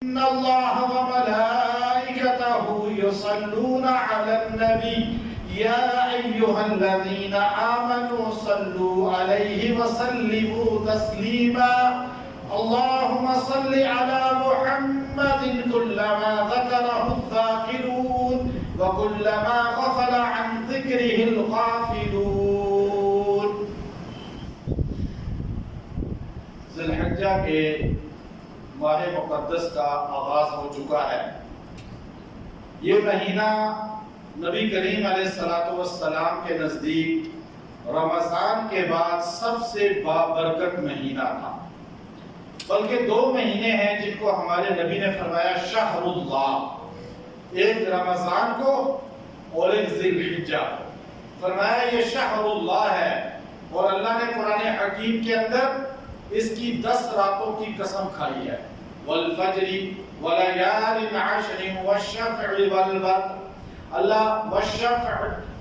إن الله وملائكته يصلون على النبي يا أيها الذين آمنوا صلوا عليه وسلموا تسليما اللهم صل على محمد كلما ذكره الذاكرون وكلما غفل عن ذكره الغافلون. ذی الحجہ کے ماہ مقدس کا آغاز ہو چکا ہے. یہ مہینہ نبی کریم علیہ السلام کے نزدیک رمضان کے بعد سب سے بابرکت مہینہ تھا. بلکہ 2 مہینے ہیں جن کو ہمارے نبی نے فرمایا شہر اللہ، ایک رمضان کو اور ایک ذی الحجہ کو. فرمایا یہ شہر اللہ ہے، اور اللہ نے قرآن حکیم کے اندر اس کی 10 راتوں کی قسم کھائی ہے. والفجر ولیال عشر والشفع والوتر. اللہ والشفع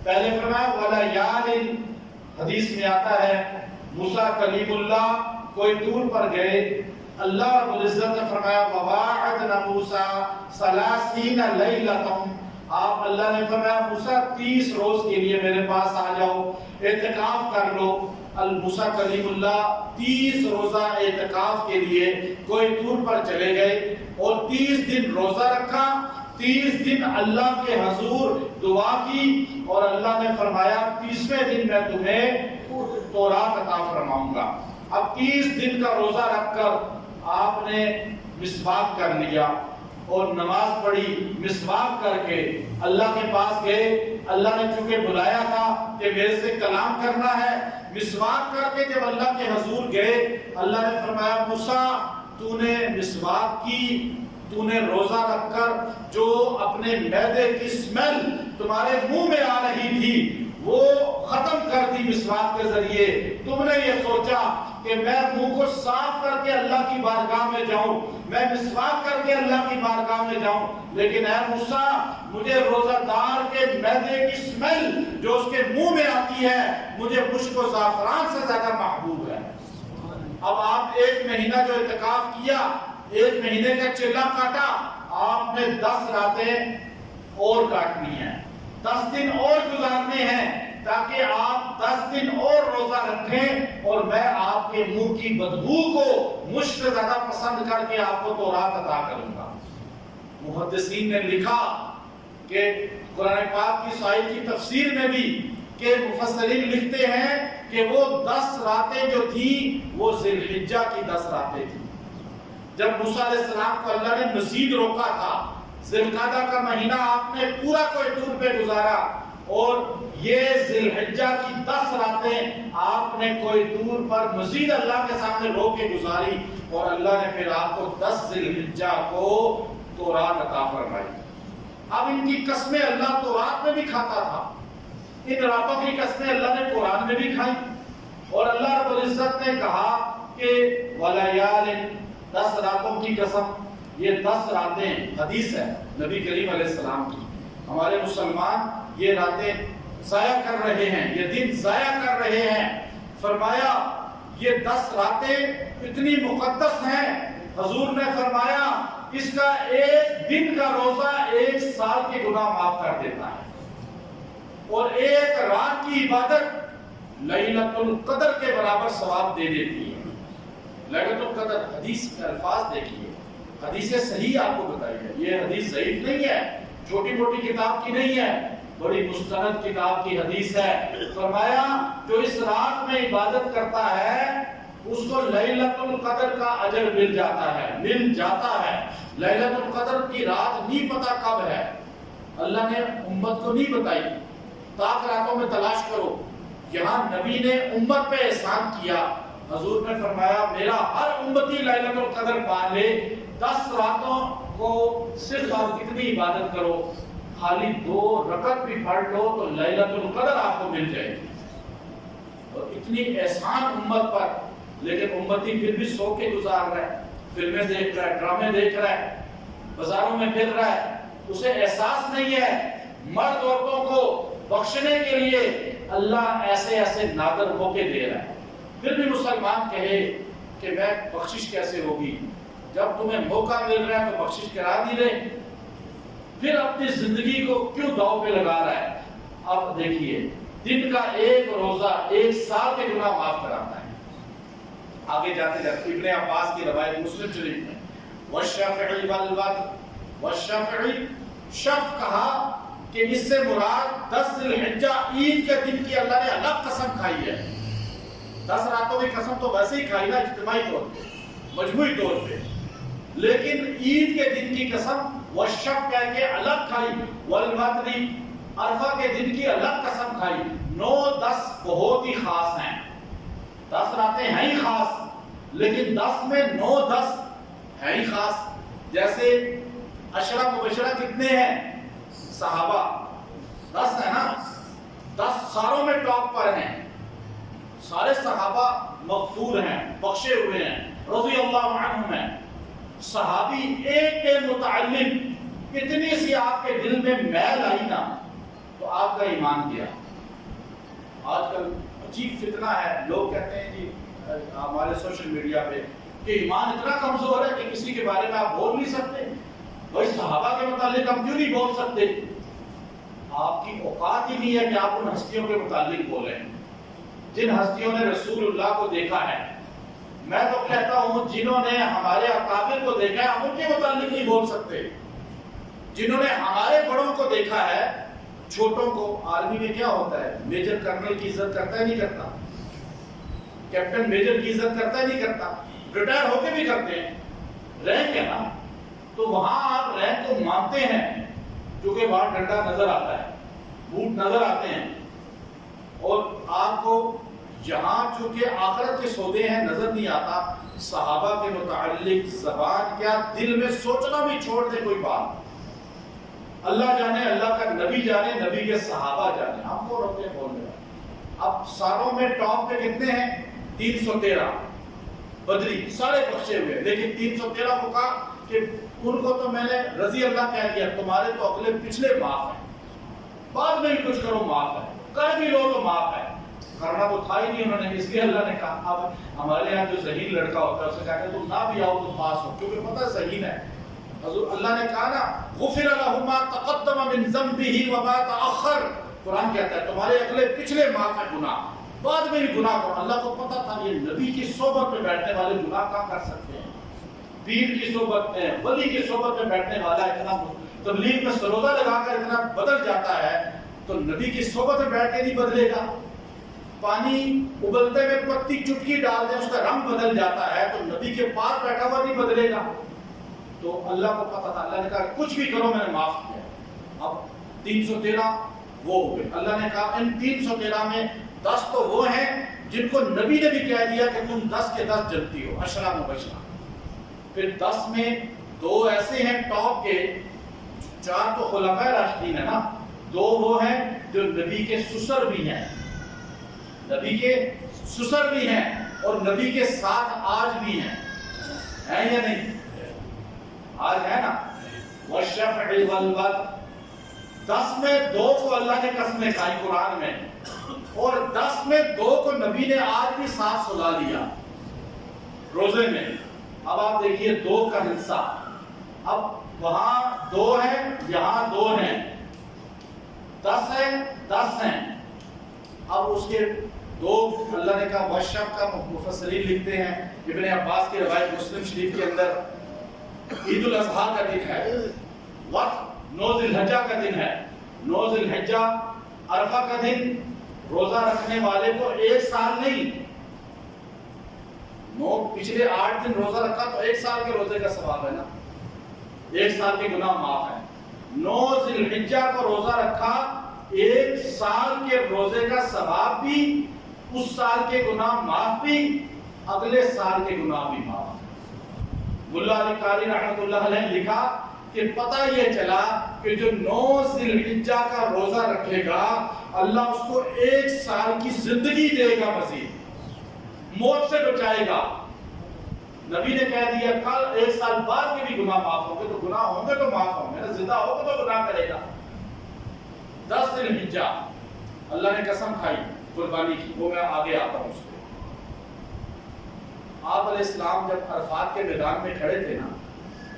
پہلے فرمایا ولیال. حدیث میں آتا ہے موسیٰ کلیم اللہ کوئی طور پر گئے، اللہ رب العزت نے فرمایا وواعدنا موسیٰ 30 لیلۃ. آپ اللہ نے فرمایا موسیٰ 30 روز کے لیے میرے پاس آ جاؤ، اعتکاف کر لو. موسیٰ کلیم اللہ 30 روزہ اعتکاف کے لیے کوئی طور پر چلے گئے اور 30 دن روزہ رکھا. 30 دن اللہ کے حضور دعا کی اور اللہ نے فرمایا 30ویں دن میں تمہیں تورات عطا فرماؤں گا. اب 30 دن کا روزہ رکھ کر آپ نے مسواک کر لیا اور نماز پڑھی. مسواک کر کے اللہ کے پاس گئے. اللہ نے چونکہ بلایا تھا کہ میرے سے کلام کرنا ہے. مسواک کر کے جب اللہ کے حضور گئے، اللہ نے فرمایا موسیٰ تو نے مسواک کی، تو نے روزہ رکھ کر جو اپنے معدے کی سمیل تمہارے منہ میں آ رہی تھی وہ ختم کر دی مسواک کے ذریعے. تم نے یہ سوچا کہ میں منہ کو صاف کر کے اللہ کی بارگاہ میں جاؤں، میں مسواک کر کے اللہ کی بارگاہ میں جاؤں، لیکن اے موسیٰ مجھے روزہ دار کے معدے کی سمیل جو اس کے منہ میں آتی ہے مجھے مشک و زعفران سے زیادہ محبوب ہے. اب آپ 1 مہینہ جو اعتکاف کیا، 1 مہینے کا چلہ کاٹا، آپ نے 10 راتیں اور کاٹنی ہیں، 10 دن اور گزارنے ہیں تاکہ آپ 10 دن اور روزہ رکھیں اور میں آپ کے منہ کی بدبو کو مجھ سے زیادہ پسند کر کے آپ کو تورات عطا کروں گا. محدثین نے لکھا کہ قرآن پاک کی سائر کی تفسیر میں بھی کہ مفسرین لکھتے ہیں کہ وہ 10 راتیں جو تھی وہ ذی الحجہ کی 10 راتیں تھی. جب موسیٰ علیہ السلام کو اللہ نے مزید روکا تھا، ذی القعدہ کا مہینہ آپ نے پورا کوئی طور پہ گزارا اور یہ ذی الحجہ کی 10 راتیں آپ نے کوئی طور پر مزید اللہ کے سامنے رو کے گزاری اور اللہ نے پھر آپ کو 10 ذی الحجہ کو تورات عطا فرمائی. اب ان کی قسمیں اللہ تورات میں بھی کھاتا تھا، ان راتوں کی قسمیں اللہ نے قرآن میں بھی کھائی. اور اللہ رب العزت نے کہا کہ ولیال 10 راتوں کی قسم. یہ 10 راتیں حدیث ہے نبی کریم علیہ السلام کی. ہمارے مسلمان یہ راتیں ضائع کر رہے ہیں، یہ دن ضائع کر رہے ہیں. فرمایا یہ 10 راتیں اتنی مقدس ہیں، حضور نے فرمایا اس کا 1 دن کا روزہ 1 سال کے گناہ معاف کر دیتا ہے، اور 1 رات کی عبادت لیلۃ القدر کے برابر ثواب دے دیتی ہے. لیلۃ القدر حدیث کے الفاظ دیکھیے، حدیث صحیح آپ کو بتائی ہے. یہ حدیث ضعیف نہیں ہے، چھوٹی موٹی کتاب کی نہیں ہے، بڑی مستند کتاب کی حدیث ہے. فرمایا جو اس رات میں عبادت کرتا ہے اس کو لیلۃ القدر کا اجر مل جاتا ہے. لیلۃ القدر کی رات نہیں پتا کب ہے، اللہ نے امت کو نہیں بتائی. طاق راتوں میں تلاش کرو. یہاں نبی نے امت پہ احسان کیا. حضور نے فرمایا میرا ہر امتی لیلۃ القدر پا لے. 10 راتوں کو صرف آپ کتنی عبادت کرو، خالی 2 رکعت بھی پڑھ لو تو لیلۃ القدر آپ کو مل جائے گی. اور اتنی احسان امت پر، لیکن امتی پھر بھی سو کے گزار رہا ہے، فلمیں دیکھ رہا ہے، ڈرامے دیکھ رہا ہے، بازاروں میں پھر رہا ہے. اسے احساس نہیں ہے مرد عورتوں کو بخشنے کے لیے اللہ ایسے ایسے نادر موقع دے رہا ہے. پھر بھی مسلمان کہے کہ میں بخشش کیسے ہوگی، جب تمہیں موقع مل رہا ہے تو بخشش کرا دی رہے، پھر اپنی زندگی کو کیوں داؤ پہ لگا رہا ہے؟ اب دیکھیے دن کا ایک روزہ 1 سال کے گناہ معاف کراتا ہے۔ آگے جاتے جاتے ابن عباس کی روایت مسلم شریف میں والشفع والوتر، والشفع شف کہا کہ اس سے مراد 10 ذی الحجہ عید کے دن کی اللہ نے الگ قسم کھائی ہے۔ 10 راتوں کی قسم تو ویسے ہی کھائی نا اجتماعی طور پہ، مجموعی طور پہ، لیکن عید کے دن کی قسم والشفع کہہ کے الگ کھائی، والوتر عرفہ کے دن کی الگ قسم کھائی۔ 9 10 بہت ہی خاص ہیں، 10 راتیں ہیں ہی خاص، لیکن 10 میں 9 10 ہیں ہی خاص۔ جیسے عشرہ مبشرہ کتنے ہیں؟ صحابہ 10 ہے نا، 10 ساروں میں ٹاپ پر ہیں، سارے صحابہ مغفور ہیں، بخشے ہوئے ہیں، رضی اللہ عنہم ہیں۔ صحابی ایک کے متعلق اتنی سی آپ کے دل میں میل آئی نا تو آپ کا ایمان گیا۔ آج کل عجیب فتنہ ہے، لوگ کہتے ہیں جی ہمارے سوشل میڈیا پہ کہ ایمان اتنا کمزور ہے کہ کسی کے بارے میں آپ بول نہیں سکتے۔ بھائی صحابہ کے متعلق ہم کیوں نہیں بول سکتے؟ آپ کی اوقات ہی نہیں ہے کہ آپ ان ہستیوں کے متعلق بولیں جن ہستیوں نے رسول اللہ کو دیکھا ہے۔ میں تو کہتا ہوں جنہوں نے ہمارے اکابر کو دیکھا ہے ہم ان کے متعلق نہیں بول سکتے۔ جنہوں نے ہمارے بڑوں کو دیکھا ہے، چھوٹوں کو آرمی میں کیا ہوتا ہے؟ میجر کرنل کی عزت کرتا ہے نہیں کرتا؟ کیپٹن میجر کی عزت کرتا ہے نہیں کرتا؟ ریٹائر ہو کے بھی کرتے ہیں، رینک ہے نا، تو وہاں آپ رینک کو مانتے ہیں کیونکہ وہاں ڈنڈا نظر آتا ہے، بوٹ نظر آتے ہیں، اور آپ کو یہاں چونکہ آخرت کے سودے ہیں نظر نہیں آتا۔ صحابہ کے متعلق زبان کیا دل میں سوچنا بھی چھوڑ دے کوئی بات، اللہ جانے، اللہ کا نبی جانے، نبی کے صحابہ جانے، ہم کو رب نے بول رہا۔ اب ساروں میں ٹاپ پہ کتنے ہیں؟ 313 بدری، سارے بخشے ہوئے، لیکن 313 کو کہا کہ ان کو تو میں نے رضی اللہ کہہ دیا، تمہارے تو اگلے پچھلے معاف ہیں، بعد میں بھی کچھ کرو معاف ہے، کر بھی لو تو معاف ہے۔ کرنا تو تھا ہی نہیں انہوں نے، اس لیے اللہ نے کہا۔ اب ہمارے یہاں جو ذہین لڑکا ہوتا ہے اسے کہا کہ تم نہ بھی آؤ تو پاس ہو، کیونکہ پتہ ذہین ہے۔ حضور اللہ نے کہا نا غفر لہ ما تقدم من ذنبہ وما تأخر، قرآن کہتا ہے تمہارے اگلے پچھلے معاف ہے گناہ، بعد میں بھی گناہ کرو۔ اللہ کو پتہ تھا یہ نبی کی صحبت میں بیٹھنے والے گناہ کہاں کر سکتے ہیں؟ پیر کی صحبت میں، ولی کی صحبت میں بیٹھنے والا اتنا تبلیغ میں سروزہ لگا کر اتنا بدل جاتا ہے، تو نبی کی صحبت میں بیٹھ کے نہیں بدلے گا؟ پانی ابلتے میں پتی چٹکی ڈال دیں اس کا رنگ بدل جاتا ہے، تو نبی کے پاس بیٹھا ہوا نہیں بدلے گا؟ تو اللہ کو پتا تھا، اللہ نے کہا کچھ بھی کرو میں نے معاف کیا۔ اب 313 وہ ہو گئے، اللہ نے کہا ان 313 میں 10 تو وہ ہیں جن کو نبی نے بھی کہہ دیا کہ تم 10 کے 10 جنتی ہو، عشرہ مبشرہ۔ پھر 10 میں 2 ایسے ہیں ٹاپ کے، 4 تو خلفائے راشدین ہیں نا، 2 وہ ہیں جو نبی کے سسر بھی ہیں، نبی کے سسر بھی ہیں اور نبی کے ساتھ آج بھی ہیں یا نہیں؟ آج ہے نا۔ والشفع والوتر، 10 میں 2 کو اللہ نے قسمیں کھائی قرآن میں، اور 10 میں 2 کو نبی نے آج بھی ساتھ سلا لیا روزے میں۔ اب آپ دیکھیے 2 کا حصہ، اب وہاں 2 ہیں، یہاں 2 ہیں، 10 ہیں، 10 ہیں۔ اب اس کے 2 اللہ نے کہا والشفع کا مفسرین لکھتے ہیں، ابن عباس کی روایت مسلم شریف کے اندر عید الاضحیٰ کا دن ہے، وقت 9 ذی الحجہ کا دن ہے، 9 ذی الحجہ عرفہ کا دن، روزہ رکھنے والے کو 1 سال نہیں، پچھلے 8 دن روزہ رکھا تو 1 سال کے روزے کا ثواب ہے نا، 1 سال کے گناہ معاف ہے۔ 9 ذی الحجہ کو روزہ رکھا، 1 سال کے روزے کا ثواب بھی، اس سال کے گناہ معاف بھی، اگلے سال کے گناہ بھی معاف۔ ملا علی قاری رحمۃ اللہ علیہ نے لکھا کہ پتہ یہ چلا کہ جو 9 ذی الحجہ کا روزہ رکھے گا اللہ اس کو 1 سال کی زندگی دے گا، مزید موت سے بچائے گا۔ نبی نے کہہ دیا کل 1 سال بعد کے بھی گناہ معاف ہوں گے، تو گناہ ہوں گے تو معاف ہوں گے، زندہ ہوگا تو گناہ کرے گا۔ 10 ذی الحجہ اللہ نے قسم کھائی قربانی کی، وہ میں آگے آتا ہوں اس پہ۔ آپ علیہ السلام جب عرفات کے میدان میں کھڑے تھے نا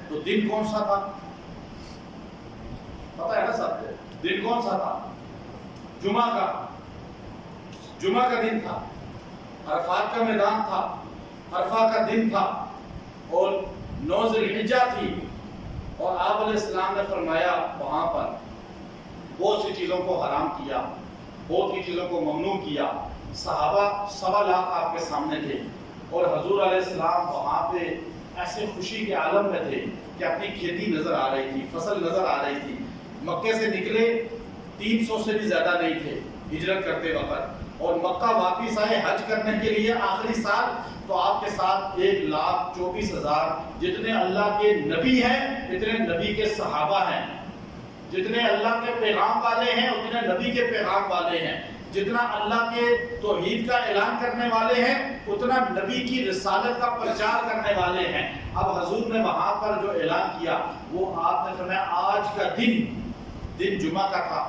تو دن کون سا تھا؟ پتہ ہے نا سب کو دن کون سا تھا؟ جمعہ کا دن تھا، عرفات کا میدان تھا، عرفہ کا دن تھا اور 9 ذی الحجہ تھی، اور آپ علیہ السلام نے فرمایا وہاں پر بہت سی چیزوں کو حرام کیا، بہت سی چیزوں کو ممنوع کیا۔ صحابہ 1.25 لاکھ آپ کے سامنے تھے اور حضور علیہ السلام وہاں پہ ایسے خوشی کے عالم میں تھے کہ اپنی کھیتی نظر آ رہی تھی، فصل نظر آ رہی تھی۔ مکے سے نکلے 300 سے بھی زیادہ نہیں تھے ہجرت کرتے وقت، اور مکہ واپس آئے حج کرنے کے لیے آخری سال، تو آپ کے ساتھ 1,24,000 جتنے اللہ کے نبی ہیں اتنے نبی کے صحابہ ہیں، جتنے اللہ کے پیغام والے ہیں اتنے نبی کے پیغام والے ہیں، جتنا اللہ کے توحید کا اعلان کرنے والے ہیں اتنا نبی کی رسالت کا پرچار کرنے والے ہیں۔ اب حضور نے وہاں پر جو اعلان کیا وہ آپ نے فرمایا آج کا دن جمعہ کا تھا۔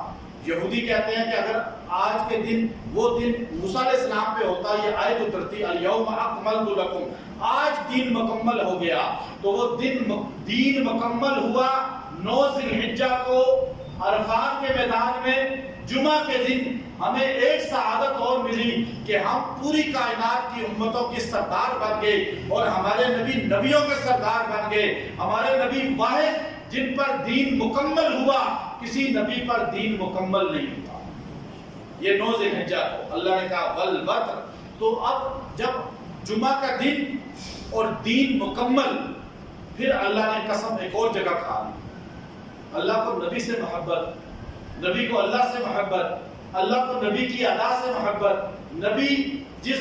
یہودی کہتے ہیں کہ اگر آج کے دن وہ دن موسیٰ علیہ السلام پہ ہوتا یہ آیت اترتی الیوم اکملت لکم، آج دین مکمل ہو گیا، تو وہ دین مکمل ہوا 9 ذی الحجہ کو عرفات کے میدان میں جمعہ کے دن۔ ہمیں ایک سعادت اور ملی کہ ہم پوری کائنات کی امتوں کی سردار بن گئے اور ہمارے نبی نبیوں کے سردار بن گئے، ہمارے نبی واحد جن پر دین مکمل ہوا، کسی نبی پر دین مکمل نہیں ہوا۔ یہ 9 ذی الحجہ کو اللہ نے کہا والوتر، تو اب جب جمعہ کا دن اور دین مکمل، پھر اللہ نے قسم ایک اور جگہ کھا لی۔ اللہ کو نبی سے محبت، نبی کو اللہ سے محبت، اللہ کو نبی کی ادا سے محبت۔ نبی جس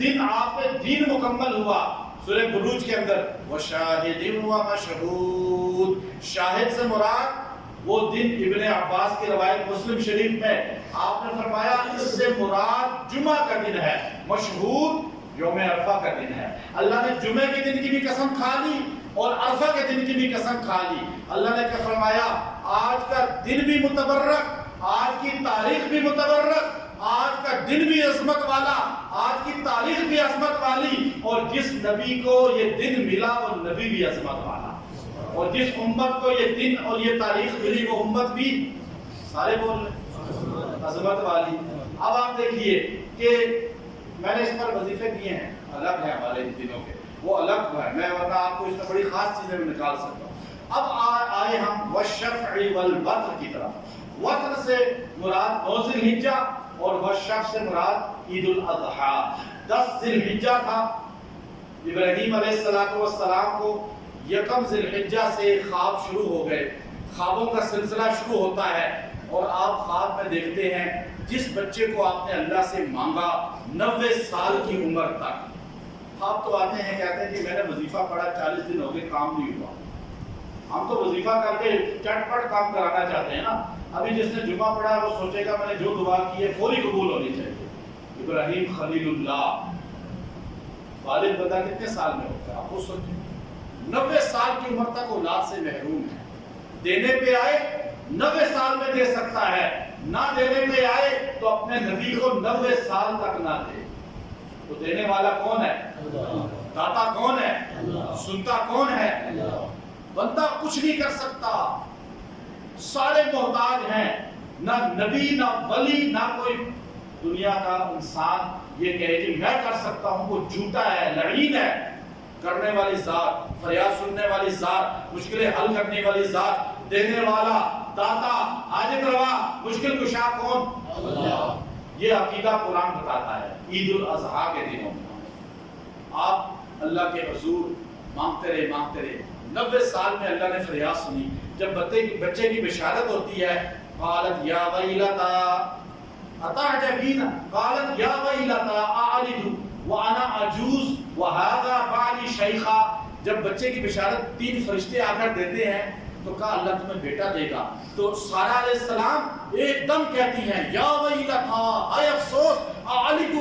دن آپ پہ دین مکمل ہوا، سورہ بروج کے اندر وَشَاهِدٍ وَمَشْهُودٍ، شاہد سے مراد وہ دن ابن عباس کی روایت مسلم شریف میں آپ نے فرمایا اس سے مراد جمعہ کا دن ہے، مشہود یوم عرفہ کا دن ہے۔ اللہ نے جمعہ کے دن کی بھی قسم کھا لی اور عرفہ کے دن کی بھی قسم کھا لی۔ اللہ نے کیا فرمایا آج کا دن بھی متبرک، آج کی تاریخ بھی متبرک، آج کا دن بھی عظمت والا، آج کی تاریخ بھی عظمت والی، اور جس نبی کو یہ دن ملا وہ نبی بھی عظمت والا، اور جس امت کو یہ دن اور یہ تاریخ ملی وہ امت بھی سارے بول رہے عظمت والی۔ اب آپ دیکھیے کہ میں نے اس پر وظیفے دیے ہیں، الگ ہیں ہمارے ان دنوں کے، وہ الگ ہے، میں ورنہ آپ کو اس میں بڑی خاص چیزیں میں نکال سکتا ہوں۔ اب آئے ہم والشفع والوتر کی طرف۔ وتر سے مراد 9 ذی الحجہ اور والشفع سے مراد عید الاضحیٰ۔ 10 ذی الحجہ تھا، ابراہیم علیہ السلام کو 1 ذی الحجہ سے خواب شروع ہو گئے، خوابوں کا سلسلہ شروع ہوتا ہے، اور آپ خواب میں دیکھتے ہیں جس بچے کو آپ نے اللہ سے مانگا 90 سال کی عمر تک، خواب تو آتے ہیں کہتے ہیں کہ میں نے وظیفہ پڑھا 40 دن ہو گئے کام نہیں ہوا۔ ہم تو وظیفہ کر کے چٹ پٹ کام کرانا چاہتے ہیں نا۔ ابھی جس نے جمعہ پڑھا وہ سوچے گا میں نے جو دعا کی ہے فوری قبول ہونی چاہیے۔ ابراہیم خلیل اللہ والد بندہ کتنے سال میں ہوتا ہے آپ خود سوچیں، 90 سال کی عمر تک اولاد سے محروم ہے، دینے پہ آئے 90 سال میں دے سکتا ہے، نہ دینے پہ آئے تو اپنے نبی کو 90 سال تک نہ دے۔ تو دینے والا کون ہے؟ داتا کون ہے؟ سنتا کون ہے؟ بندہ کچھ نہیں کر سکتا، سارے محتاج ہیں، نہ نبی نہ ولی نہ کوئی دنیا کا انسان یہ کہے کہ میں کر سکتا ہوں، وہ جھوٹا ہے، لعین ہے۔ کرنے والی ذات، فریاد سننے والی ذات، مشکلیں حل کرنے والی ذات، دینے والا، داتا، حاجت روا، مشکل کشا کون؟ اللہ۔ یہ عقیدہ قرآن بتاتا ہے۔ عید الاضحیٰ کے دنوں میں آپ اللہ کے حضور مانگتے رہے 90 سال میں اللہ نے فریاد سنی۔ جب بچے کی بشارت ہوتی ہے قالت یا ویلتا اتعجبین، قالت یا ویلتا اعلد وانا عجوز وهذا بعلی شیخا، جب بچے کی بشارت 3 فرشتے آ کر دیتے ہیں تو کہا اللہ تمہیں بیٹا دے گا، تو سارہ علیہ السلام ایک دم کہتی ہیں یا ویلتا، اے افسوس، اعلد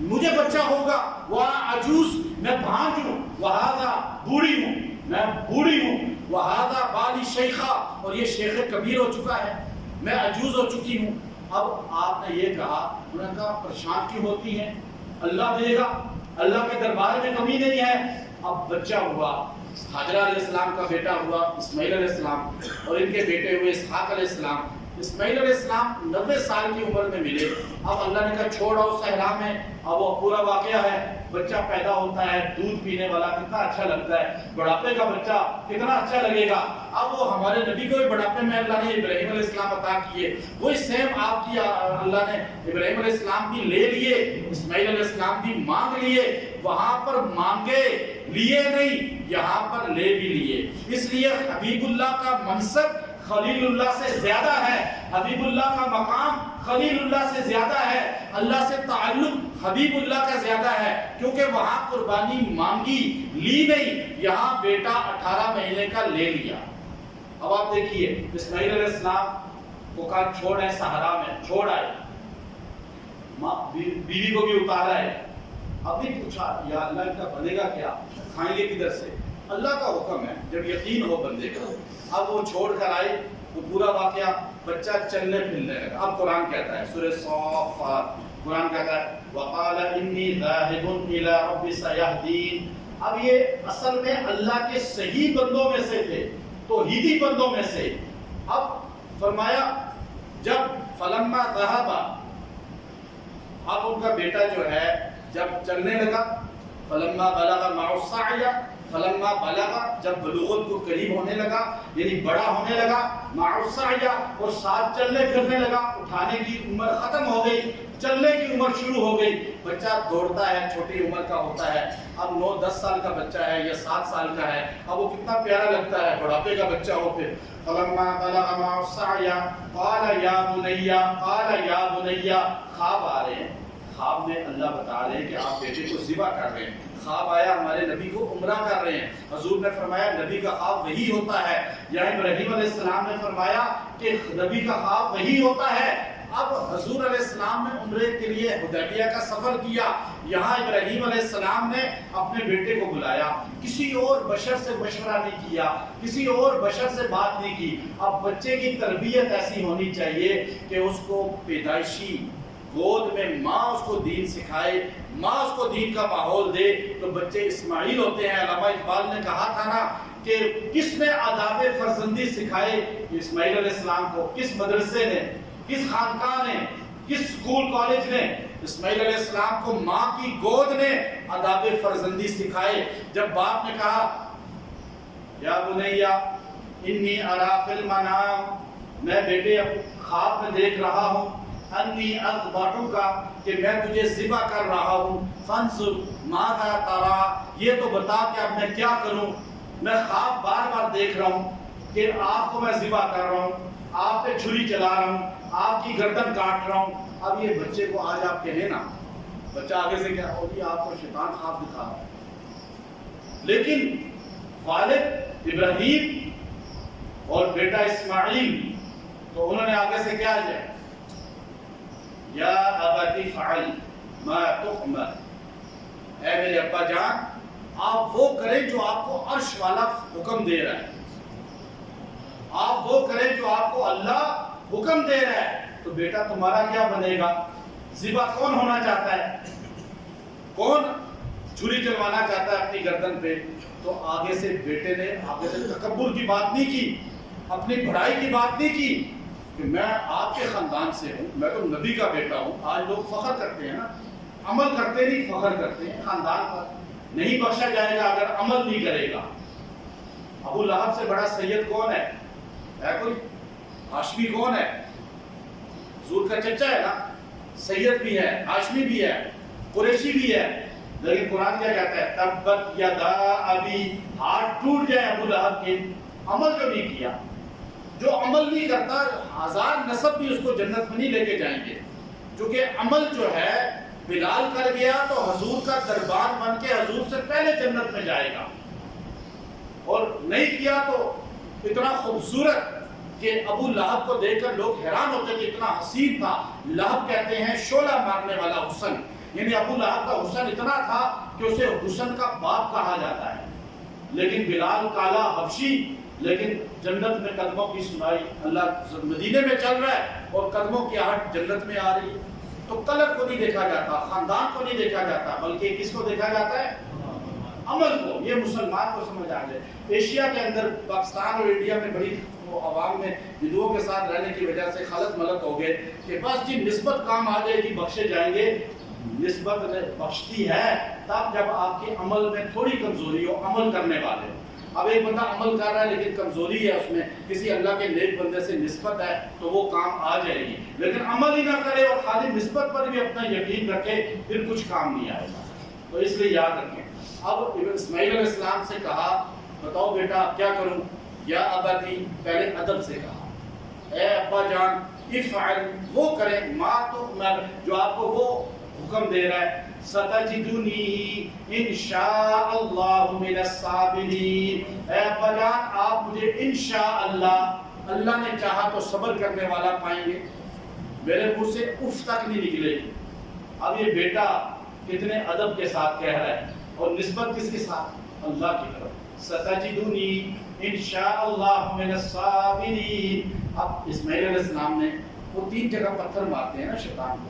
مجھے بچہ ہوگا، وانا عجوز میں بھانج ہوں، وهذا بوڑھی ہوں، میں بوڑھی ہوں، وہذا بالی شیخا، اور یہ شیخ کبیر ہو چکا ہے، میں عجوز ہو چکی ہوں۔ اب آپ نے یہ کہا، انہوں نے کہا پریشان کیوں ہوتی ہیں، اللہ دے گا، اللہ کے دربار میں کمی نہیں ہے. اب بچہ ہوا، حاجرہ علیہ السلام کا بیٹا ہوا اسماعیل علیہ السلام، اور ان کے بیٹے ہوئے اسحاق علیہ السلام. اسماعیل علیہ السلام 90 سال کی عمر میں ملے. اب اللہ نے کہا چھوڑ آؤ صحرا میں. اب وہ پورا واقعہ ہے، بچہ پیدا ہوتا ہے، دودھ پینے والا کتنا اچھا لگتا ہے، بڑھاپے کا بچہ کتنا اچھا لگے گا. اب وہ ہمارے نبی کو بھی بڑھاپے میں اللہ نے ابراہیم علیہ السلام عطا کیے، وہی سیم آپ کی اللہ نے ابراہیم علیہ السلام بھی لے لیے، اسماعیل علیہ السلام بھی مانگ لیے. وہاں پر مانگے لیے نہیں، یہاں پر لے بھی لیے. اس لیے حبیب اللہ کا منصب خلیل اللہ سے زیادہ ہے، حبیب اللہ کا مقام خلیل اللہ سے زیادہ ہے، اللہ سے تعلق حبیب اللہ کا زیادہ ہے، کیونکہ وہاں قربانی مانگی لی نہیں، یہاں بیٹا 18 مہینے کا لے لیا. اب آپ دیکھیے اسماعیل علیہ السلام کو کہا چھوڑ ہے صحرا میں، چھوڑ آئے، بیوی کو بھی اتارا ہے. اب بھی پوچھا یا اللہ ان کا بنے گا کیا، کھائیں گے کدھر سے؟ اللہ کا حکم ہے جب یقین ہو بندے کا. اب وہ چھوڑ کر آئے، وہ پورا واقعہ، بچہ چلنے پھرنے لگا. اب قرآن کہتا ہے سورہ صافات، قرآن کہتا ہے وقال انی ذاہب الی رب سیہدین. اب یہ اصل میں اللہ کے صحیح بندوں میں سے تھے، توحیدی بندوں میں سے. اب فرمایا جب فلما ذهب، اب ان کا بیٹا جو ہے جب چلنے لگا، فلما بلغ معه السعی، فلما بلغ جب بلوغت کو قریب ہونے لگا، یعنی بڑا ہونے لگا، معه السعی اور ساتھ چلنے پھرنے لگا، اٹھانے کی عمر ختم ہو گئی، چلنے کی عمر شروع ہو گئی. بچہ دوڑتا ہے، چھوٹی عمر کا ہوتا ہے، اب 9-10 سال کا بچہ ہے یا 7 سال کا ہے، اب وہ کتنا پیارا لگتا ہے، بڑھاپے کا بچہ ہو. پھر فلما بلغ معه السعی قال یا بنی، قال یا بنی، خواب آ رہے ہیں، خواب میں اللہ بتا رہے ہیں کہ آپ بیٹے کو ذبح کر رہے ہیں. خواب آیا ہمارے نبی کو عمرہ کر رہے ہیں، حضور نے فرمایا نبی کا خواب وہی ہوتا ہے. یا ابراہیم علیہ السلام نے فرمایا کہ نبی کا خواب وہی ہوتا ہے. اب حضور علیہ السلام نے عمرے کے لیے حدیبیہ کا سفر کیا، یہاں ابراہیم علیہ السلام نے اپنے بیٹے کو بلایا، کسی اور بشر سے مشورہ نہیں کیا، کسی اور بشر سے بات نہیں کی. اب بچے کی تربیت ایسی ہونی چاہیے کہ اس کو پیدائشی گود میں ماں اس کو دین سکھائے، ماں اس کو دین کا ماحول دے. تو بچے اسماعیل ہوتے ہیں. علامہ اقبال نے کہا تھا نا کہ کس نے آداب فرزندی سکھائے اسماعیل علیہ السلام کو، کس مدرسے نے، کس خانقاہ نے، کس اسکول کالج نے؟ اسماعیل علیہ السلام کو ماں کی گود نے آداب فرزندی سکھائے. جب باپ نے کہا یا بنیا انی ارا فی المنام، میں بیٹے خواب میں دیکھ رہا ہوں، انی اذبحک، کہ میں تجھے ذبح کر رہا ہوں، فانظر ماذا تری، یہ تو بتا کہ اب میں کیا کروں. میں خواب بار بار دیکھ رہا ہوں کہ آپ کو میں ذبح کر رہا ہوں، آپ پہ چھری چلا رہا ہوں، آپ کی گردن کاٹ رہا ہوں. اب یہ بچے کو آج آپ کہیں نا، بچہ آگے سے کیا ہوگی، آپ کو شیطان خواب دکھا رہا ہے. لیکن والد ابراہیم اور بیٹا اسماعیل، تو انہوں نے آگے سے کیا ہے، یا ابت افعل ما تؤمر، اے میرے ابا جان آپ وہ کریں جو آپ کو عرش والا حکم دے رہا ہے، آپ وہ کریں جو آپ کو اللہ حکم دے رہا ہے. تو بیٹا تمہارا کیا بنے گا؟ ذبح کون ہونا چاہتا ہے؟ کون چھری چلوانا چاہتا ہے اپنی گردن پہ؟ تو آگے سے بیٹے نے آگے سے تکبر کی بات نہیں کی، اپنی بڑائی کی بات نہیں کی کہ میں آپ کے خاندان سے ہوں، میں تو نبی کا بیٹا ہوں. آج لوگ فخر کرتے ہیں نا، عمل کرتے نہیں فخر کرتے ہیں. خاندان پر نہیں بخشا جائے گا اگر عمل نہیں کرے گا. ابو لہب سے بڑا سید کون ہے کوئی؟ ہاشمی کون ہے؟ حضور کا چچا ہے نا، سید بھی ہے، ہاشمی بھی ہے، قریشی بھی ہے. لیکن قرآن کیا کہتا ہے، تبت یدا ابی، ہاتھ ٹوٹ جائے ابو لہب کے، عمل جو نہیں کیا. جو عمل نہیں کرتا 1000 نسب بھی اس کو جنت میں نہیں لے کے جائیں گے. کیونکہ عمل جو ہے بلال کر گیا تو حضور کا دربان بن کے حضور سے پہلے جنت میں جائے گا، اور نہیں کیا تو اتنا خوبصورت کہ ابو لہب کو دیکھ کر لوگ حیران ہوتے تھے، اتنا حسین تھا. لہب کہتے ہیں شعلہ مارنے والا حسن، یعنی ابو لہب کا حسن اتنا تھا کہ اسے حسن کا باپ کہا جاتا ہے. لیکن بلال کالا حبشی، لیکن جنت میں قدموں کی سنائی. اللہ مدینے میں چل رہا ہے اور قدموں کی آہٹ جنت میں آ رہی ہے. تو کلر کو نہیں دیکھا جاتا، خاندان کو نہیں دیکھا جاتا، بلکہ کس کو دیکھا جاتا ہے؟ عمل کو۔ یہ مسلمان کو سمجھ آ جائے۔ ایشیا کے اندر پاکستان اور انڈیا میں بڑی عوام میں ہندوؤں کے ساتھ رہنے کی وجہ سے خلط ملط ہو گئے کہ بس جی نسبت کام آ جائے گی بخشے جائیں گے۔ نسبت بخشتی ہے تب جب آپ کے عمل میں تھوڑی کمزوری ہو، عمل کرنے والے ہو۔ اب ایک بندہ عمل کر رہا ہے لیکن کمزوری ہے اس میں، کسی اللہ کے نیک بندے سے نسبت ہے تو وہ کام آ جائے گی، لیکن عمل ہی نہ کرے اور خالی نسبت پر بھی اپنا یقین رکھے پھر کچھ کام نہیں آئے گا۔ تو اس لیے یاد رکھیں۔ اب اسماعیل علیہ السلام سے کہا بتاؤ بیٹا کیا کروں؟ یا اباتی، پہلے ادب سے کہا اے ابا جان افعل، وہ کریں ما تؤمر، جو آپ کو وہ حکم دے رہا ہے، ستجدنی انشاءاللہ من الصابرین، اے ابا جان آپ مجھے انشاءاللہ، اللہ نے چاہا تو صبر کرنے والا پائیں گے۔ میرے منہ سے اف تک نہیں نکلے گی۔ اب یہ بیٹا کتنے ادب کے ساتھ کہہ رہا ہے اور نسبت کس کے ساتھ؟ اللہ کی طرف، ستجدنی انشاءاللہ من الصابرین۔ اب اسماعیل علیہ السلام نے وہ 3 جگہ پتھر مارتے ہیں نا شیطان کو۔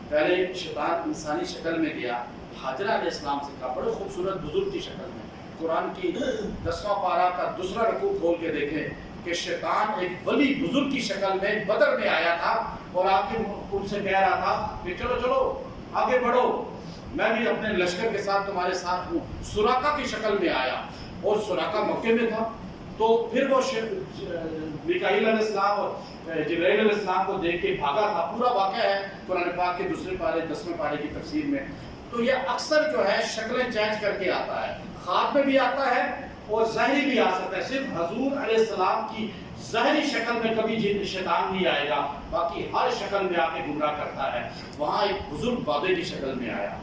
پہلے شیطان انسانی شکل میں گیا، حاجرہ علیہ السلام سے کہا، بڑے خوبصورت بزرگ کی شکل میں، قرآن کی 10واں پارہ کا 2 رکوع کھول کے دیکھیں کہ شیطان ایک ولی بزرگ کی شکل میں بدر میں آیا تھا اور آ کے ان سے کہہ رہا تھا کہ چلو چلو آگے بڑھو، میں بھی اپنے لشکر کے ساتھ تمہارے ساتھ ہوں۔ سراقہ کی شکل میں آیا اور سراقہ مکے میں تھا، تو پھر وہ میکائیل علیہ السلام اور جبرائیل علیہ السلام کو دیکھ کے بھاگا تھا۔ پورا واقعہ ہے قرآن پاک کے 2 پارے 10ویں پارے کی تفسیر میں۔ تو یہ اکثر جو ہے شکلیں چینج کر کے آتا ہے، خواب میں بھی آتا ہے اور ظاہری بھی آ سکتا ہے۔ صرف حضور علیہ السلام کی ظاہری شکل میں کبھی جن شیطان نہیں آئے گا، باقی ہر شکل میں آ کے گمراہ کرتا ہے۔ وہاں ایک بزرگ بابے کی شکل میں آیا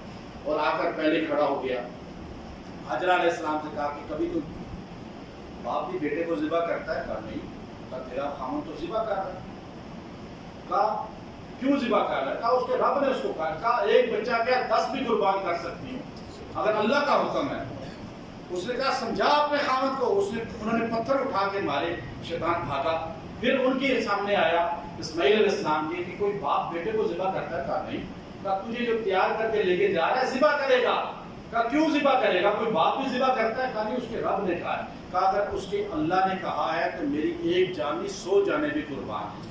اور آ کر پہلے کھڑا ہو گیا۔ حاجرہ علیہ السلام سے کہا کہ کبھی تو باپ بھی بیٹے کو ذبح کرتا ہے؟ کہا نہیں، کہا تیرا خامن تو ذبح کر رہا ہے۔ کہا کیوں ذبح کر رہا ہے؟ کہا اس کے رب نے اس کو کہا ایک بچہ کیا 10 بھی قربان کر سکتی ہوں اگر اللہ کا حکم ہے۔ اس نے کہا سمجھا اپنے خامن کو۔ انہوں نے پتھر اٹھا کے مارے، شیطان بھاگا۔ پھر ان کے سامنے آیا اسماعیل علیہ السلام کی کہ کوئی باپ بیٹے کو ذبح کرتا ہے؟ کہا نہیں۔ کہا تجھے جو تیار کر کے لے کے جا رہا ہے ذبح کرے گا؟ کہا کیوں ذبح کرے گا؟ کوئی باپ بھی ذبح کرتا ہے؟ کہا نہیں، اس کے رب نے کہا ہے۔ کہا اگر اس کے اللہ نے کہا ہے تو میری ایک جان نہیں 100 جانیں بھی قربان ہیں۔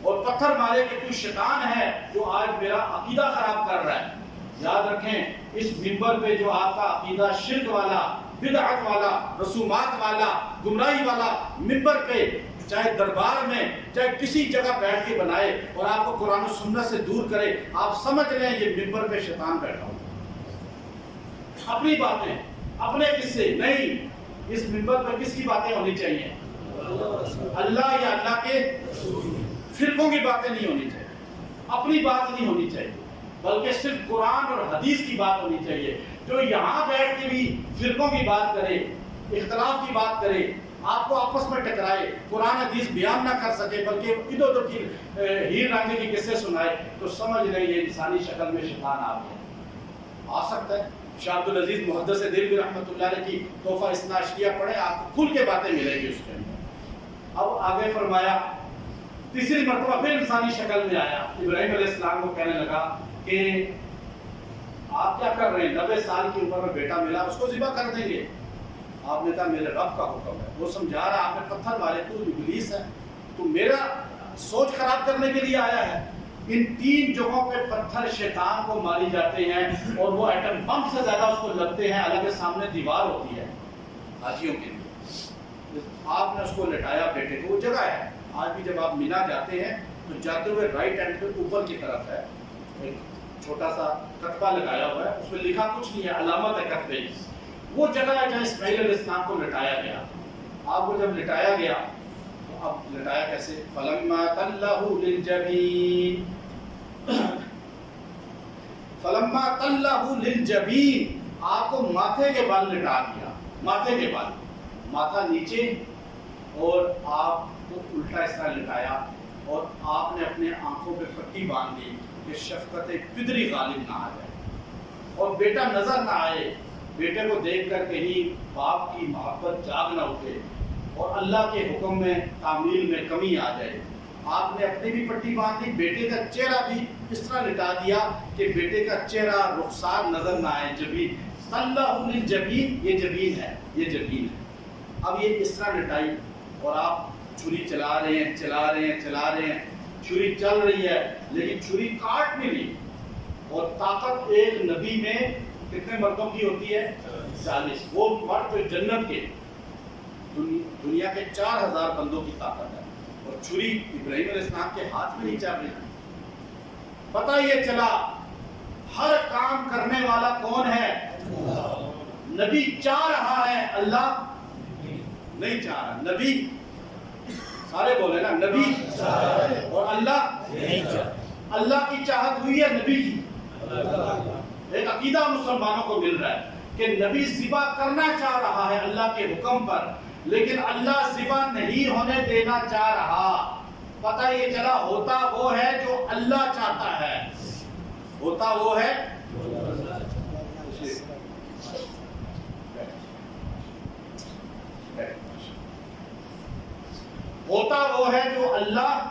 اور پتھر مارے کہ تو شیطان ہے جو آج میرا عقیدہ خراب کر رہا ہے۔ یاد رکھیں اس منبر پہ جو آپ کا عقیدہ شرک والا، بدعت والا، رسومات والا، گمراہی والا منبر پہ، چاہے دربار میں چاہے کسی جگہ بیٹھ کے بنائے اور آپ کو قرآن و سنت سے دور کرے، آپ سمجھ لیں یہ منبر پہ شیطان بیٹھا ہو۔ اپنی باتیں، اپنے قصے نہیں، اس منبر پہ کس کی باتیں ہونی چاہیے؟ اللہ یا اللہ کے فرقوں کی باتیں نہیں ہونی چاہیے، اپنی بات نہیں ہونی چاہیے، بلکہ صرف قرآن اور حدیث کی بات ہونی چاہیے۔ جو یہاں بیٹھ کے بھی فرقوں کی بات کرے، اختلاف کی بات کرے، آپ کو آپس میں ٹکرائے، قرآن حدیث بیان نہ کر سکے بلکہ ادھر ادھر کی ہیر رانجھے کی قصے سنائے، تو سمجھ لیں یہ انسانی شکل میں شیطان آ گیا۔ آ سکتا ہے۔ شاہ عبدالعزیز محدث دہلوی رحمۃ اللہ علیہ کی تحفہ اثنا عشریہ پڑھیں، آپ کو کھل کے باتیں ملیں گی اس کے اندر۔ اب آگے فرمایا، تیسری مرتبہ پھر انسانی شکل میں آیا، ابراہیم علیہ السلام کو کہنے لگا کہ آپ کیا کر رہے ہیں؟ 90 سال کی عمر میں بیٹا ملا، اس کو ذبح کر دیں گے۔ آپ نے کہا میرے رب کا حکم ہے۔ وہ سمجھا رہا آپ نے پتھر مارے، تو ابلیس ہے، تو میرا سوچ خراب کرنے کے لیے آیا ہے۔ ان 3 جگہوں پہ پتھر شیطان کو ماری جاتے ہیں اور وہ ایٹم بم سے زیادہ اس کو لگتے ہیں، اللہ کے سامنے دیوار ہوتی ہے حاجیوں کے لیے۔ آپ نے اس کو لٹایا بیٹے کو، وہ جگہ ہے آج بھی جب آپ مینا جاتے ہیں تو جاتے ہوئے رائٹ ہینڈ پہ اوپر کی طرف ہے ایک چھوٹا سا کتبہ لگایا ہوا ہے، اس میں لکھا کچھ نہیں ہے، علامت ہے کتبے کی۔ وہ جگہ ہے جہاں اسماعیل علیہ السلام کو لٹایا گیا۔ آپ کو جب لٹایا گیا تو اب لٹایا کیسے؟ فلما تلہ للجبین، فلما تلہ للجبین، آپ کو ماتھے کے بال لٹا دیا، ماتھے کے بال، ماتھا نیچے اور آپ کو الٹا اس طرح لٹایا اور آپ نے اپنے آنکھوں پہ پٹی باندھ دی کہ شفقت پدری غالب نہ آ جائے اور بیٹا نظر نہ آئے، بیٹے کو دیکھ کر کہیں باپ کی محبت جاگ نہ اٹھے اور اللہ کے حکم میں تعمیل میں کمی آ جائے۔ آپ نے اپنی بھی پٹی باندھ دی، بیٹے کا چہرہ بھی اس طرح لٹا دیا کہ بیٹے کا چہرہ رخسار نظر نہ آئے، جبین صلہ للجبین، یہ جبین ہے، یہ جبین ہے۔ اب یہ اس طرح لٹائی اور آپ چھری چلا رہے ہیں، چلا رہے ہیں، چلا رہے ہیں، چھری چل رہی ہے لیکن چھری کاٹ نہیں رہی، اور طاقت ایک نبی میں کتنے مردوں کی ہوتی ہے؟ 40۔ وہ مرد جو جنت کے دنیا کے 4000 بندوں کی طاقت ہے، اور چھری ابراہیم علیہ السلام کے ہاتھ میں نہیں چل رہی۔ پتہ یہ چلا ہر کام کرنے والا کون ہے؟ نبی چاہ رہا ہے، اللہ نہیں چاہ رہا۔ نبی سارے بولے نا، نبی اور اللہ نہیں چاہ۔ اللہ کی چاہت ہوئی ہے نبی کی۔ ایک عقیدہ مسلمانوں کو مل رہا ہے کہ نبی ذبح کرنا چاہ رہا ہے اللہ کے حکم پر، لیکن اللہ ذبح نہیں ہونے دینا چاہ رہا۔ پتہ یہ چلا ہوتا وہ ہے جو اللہ چاہتا ہے، ہوتا وہ ہے ہوتا وہ ہے جو اللہ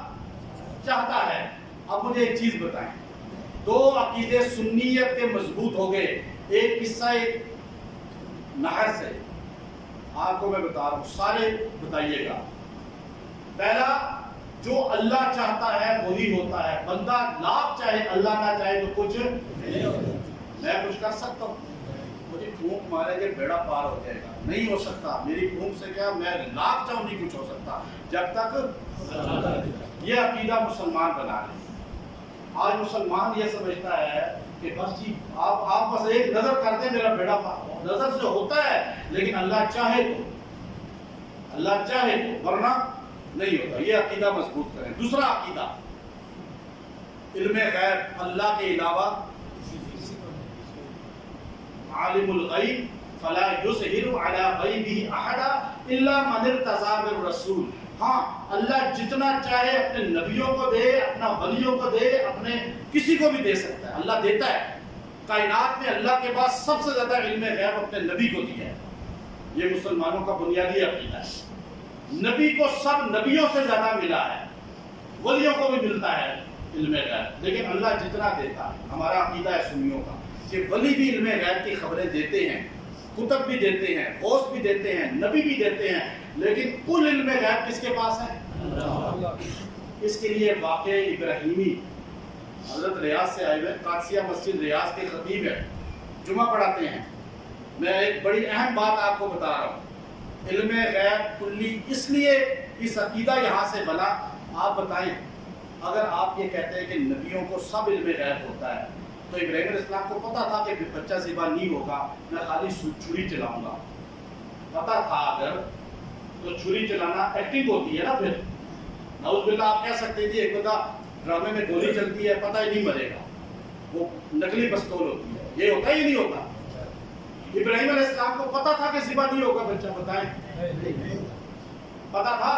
چاہتا ہے۔ اب مجھے ایک چیز بتائیں، دو عقیدے سنیت کے مضبوط ہو گئے۔ ایک قصہ ایک نہر سے آپ کو میں بتا رہا ہوں، سارے بتائیے گا۔ پہلا، جو اللہ چاہتا ہے وہی ہوتا ہے، بندہ لاکھ چاہے اللہ نہ چاہے تو کچھ نہیں ہوتا۔ میں کچھ کر سکتا ہوں، مجھے پھونک مارے کہ بیڑا پار ہو جائے گا، نہیں ہو سکتا۔ میری پھونک سے کیا، میں لاکھ چاہوں نہیں کچھ ہو سکتا جب تک یہ عقیدہ مسلمان بنا لے۔ آج مسلمان یہ سمجھتا ہے کہ بس جی آپ بس ایک نظر کرتے میرا بیڑا پار، نظر سے ہوتا ہے لیکن اللہ چاہے تو، اللہ چاہے تو، ورنہ نہیں ہوتا۔ یہ عقیدہ مضبوط کریں۔ دوسرا عقیدہ، علم غیب اللہ کے علاوہ، عالم الغیب فلا یظہر علی غیبہ احدا الا من ارتضی بالرسول۔ ہاں، اللہ جتنا چاہے اپنے نبیوں کو دے، اپنا ولیوں کو دے، اپنے کسی کو بھی دے سکتا ہے، اللہ دیتا ہے۔ کائنات میں اللہ کے پاس سب سے زیادہ علم غیب اپنے نبی کو دیا ہے۔ یہ مسلمانوں کا بنیادی عقیدہ ہے۔ نبی کو سب نبیوں سے زیادہ ملا ہے، ولیوں کو بھی ملتا ہے علم غیب، لیکن اللہ جتنا دیتا ہے۔ ہمارا عقیدہ ہے سنیوں کا کہ ولی بھی علم غیب کی خبریں دیتے ہیں، کتب بھی دیتے ہیں، غوث بھی دیتے ہیں، نبی بھی دیتے ہیں، لیکن کل علم غیب کس کے پاس ہے؟ اللہ۔ اس کے لیے واقع ابراہیمی، حضرت ریاض سے آئے ہوئے، قادسیہ مسجد ریاض کے خطیب ہے، جمعہ پڑھاتے ہیں۔ میں ایک بڑی اہم بات آپ کو بتا رہا ہوں، علم غیب کلی اس لیے اس عقیدہ یہاں سے بنا۔ آپ بتائیں، اگر آپ یہ کہتے ہیں کہ نبیوں کو سب علم غیب ہوتا ہے، تو ابراہیم علیہ السلام کو پتا تھا کہ بچہ ذبح نہیں ہوگا، میں خالی چھری چلاؤں گا۔ پتا تھا اگر تو چھری چلانا ایکٹنگ ہوتی ہے نا، پھر نعوذ باللہ آپ کہہ سکتے ہیں ایک بندہ ڈرامے میں گولی چلتی ہے، پتہ ہی نہیں مرے گا، وہ نقلی پستول ہوتی ہے، یہ ہوتا ہی نہیں ہوتا۔ ابراہیم علیہ السلام کو پتا تھا کہ ذبح نہیں ہوگا بچہ، بتائیں پتا تھا؟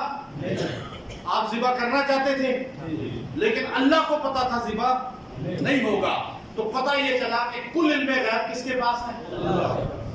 آپ ذبح کرنا چاہتے تھے لیکن اللہ کو پتا تھا ذبح نہیں ہوگا، تو پتہ یہ چلا کہ کل علم غیب کس کے پاس ہے؟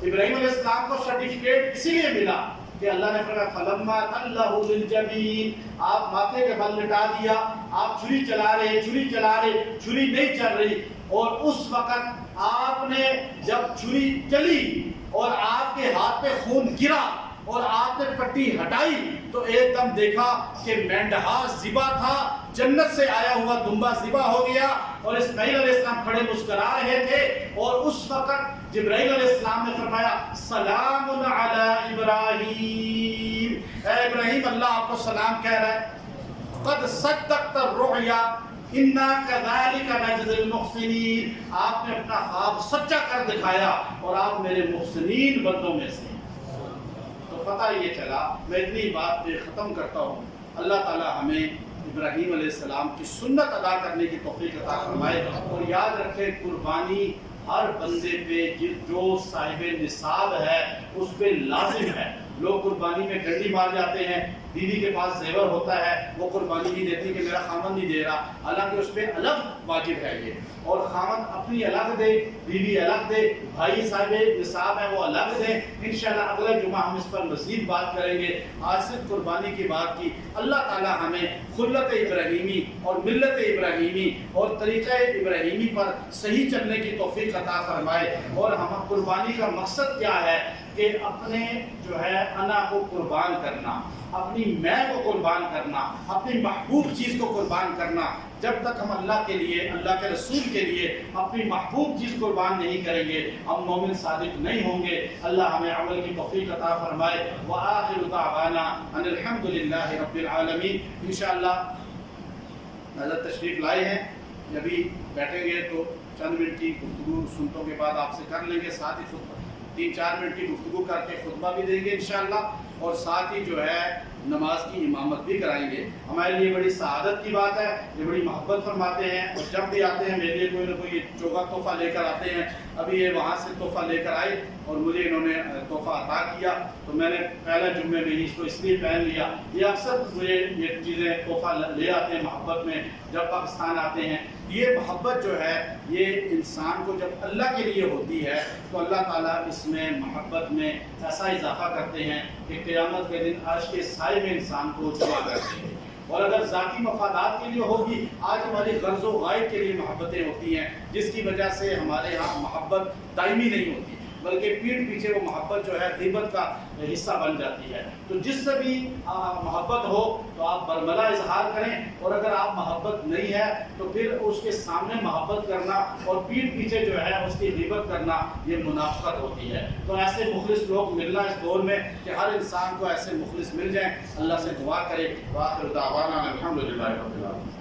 ابراہیم علیہ السلام کو سرٹیفکیٹ اسی لیے ملا کہ اللہ نے فرمایا فلما تلہ للجبین، آپ ماتھے کے بل لٹا دیا، آپ چھری چلا رہے، چھری نہیں چل رہی، اور اس وقت آپ نے جب چھری چلی اور آپ کے ہاتھ پہ خون گرا اور آپ نے پٹی ہٹائی تو ایک دم دیکھا کہ مینڈھا ذبح تھا، جنت سے آیا ہوا دمبا ذبح ہو گیا، اور اسماعیل علیہ السلام کھڑے مسکرا رہے تھے، اور اس وقت جبرائیل علیہ السلام نے فرمایا سلام علی ابراہیم، اے ابراہیم اللہ آپ کو سلام کہہ رہا ہے، قد صدقت الرؤیا انا کذالک نجزی المحسنین، آپ نے اپنا خواب سچا کر دکھایا اور آپ میرے محسنین بندوں میں سے۔ تو پتہ یہ چلا، میں اتنی بات پہ ختم کرتا ہوں، اللہ تعالی ہمیں ابراہیم علیہ السلام کی سنت ادا کرنے کی توفیق عطا فرمائے، اور یاد رکھے قربانی ہر بندے پہ جو صاحب نصاب ہے اس پہ لازم ہے۔ لوگ قربانی میں ڈنڈی مار جاتے ہیں، بیوی کے پاس زیور ہوتا ہے وہ قربانی نہیں دیتی کہ میرا خامن نہیں دے رہا، حالانکہ اس پہ الگ واجب ہے یہ، اور خامن اپنی الگ دے، بیوی الگ دے، بھائی صاحب نصاب ہے وہ الگ دیں۔ انشاءاللہ اگلے جمعہ ہم اس پر مزید بات کریں گے۔ آج صرف قربانی کی بات کی۔ اللہ تعالی ہمیں خلت ابراہیمی اور ملت ابراہیمی اور طریقہ ابراہیمی پر صحیح چلنے کی توفیق عطا فرمائے، اور ہم قربانی کا مقصد کیا ہے کہ اپنے جو ہے انا کو قربان کرنا، اپنی میں کو قربان کرنا، اپنی محبوب چیز کو قربان کرنا۔ جب تک ہم اللہ کے لیے، اللہ کے رسول کے لیے اپنی محبوب چیز قربان نہیں کریں گے ہم مومن صادق نہیں ہوں گے۔ اللہ ہمیں عمل کی توفیق عطا فرمائے۔ وآخر دعوانا ان الحمد للہ رب العالمین۔ انشاءاللہ حضرت تشریف لائے ہیں، ابھی بیٹھیں گے تو چند منٹ کی گفتگو سنتوں کے بعد آپ سے کر لیں گے، ساتھ ہی خطبہ 3-4 منٹ کی گفتگو کر کے خطبہ بھی دیں گے انشاءاللہ، اور ساتھ ہی جو ہے نماز کی امامت بھی کرائیں گے۔ ہمارے لیے بڑی سعادت کی بات ہے، یہ بڑی محبت فرماتے ہیں، اور جب بھی آتے ہیں میرے لیے کوئی نہ کوئی چوگا تحفہ لے کر آتے ہیں۔ ابھی یہ وہاں سے تحفہ لے کر آئے اور مجھے انہوں نے تحفہ عطا کیا، تو میں نے پہلے جمعے میں ہی اس کو اس لیے پہن لیا۔ یہ اکثر مجھے یہ چیزیں تحفہ لے آتے ہیں محبت میں جب پاکستان آتے ہیں۔ یہ محبت جو ہے یہ انسان کو جب اللہ کے لیے ہوتی ہے تو اللہ تعالیٰ اس میں محبت میں ایسا اضافہ کرتے ہیں کہ قیامت کے دن عرش کے سائے میں انسان کو جمع کرتے ہیں۔ اور اگر ذاتی مفادات کے لیے ہوگی، آج ہماری غرض و غائب کے لیے محبتیں ہوتی ہیں، جس کی وجہ سے ہمارے ہاں محبت دائمی نہیں ہوتی، بلکہ پیٹھ پیچھے وہ محبت جو ہے غیبت کا حصہ بن جاتی ہے۔ تو جس سے بھی محبت ہو تو آپ برملا اظہار کریں، اور اگر آپ محبت نہیں ہے تو پھر اس کے سامنے محبت کرنا اور پیٹھ پیچھے جو ہے اس کی غیبت کرنا یہ منافقت ہوتی ہے۔ تو ایسے مخلص لوگ ملنا اس دور میں کہ ہر انسان کو ایسے مخلص مل جائیں، اللہ سے دعا کرے۔ وآخر دعوانا الحمدللہ رب العالمین۔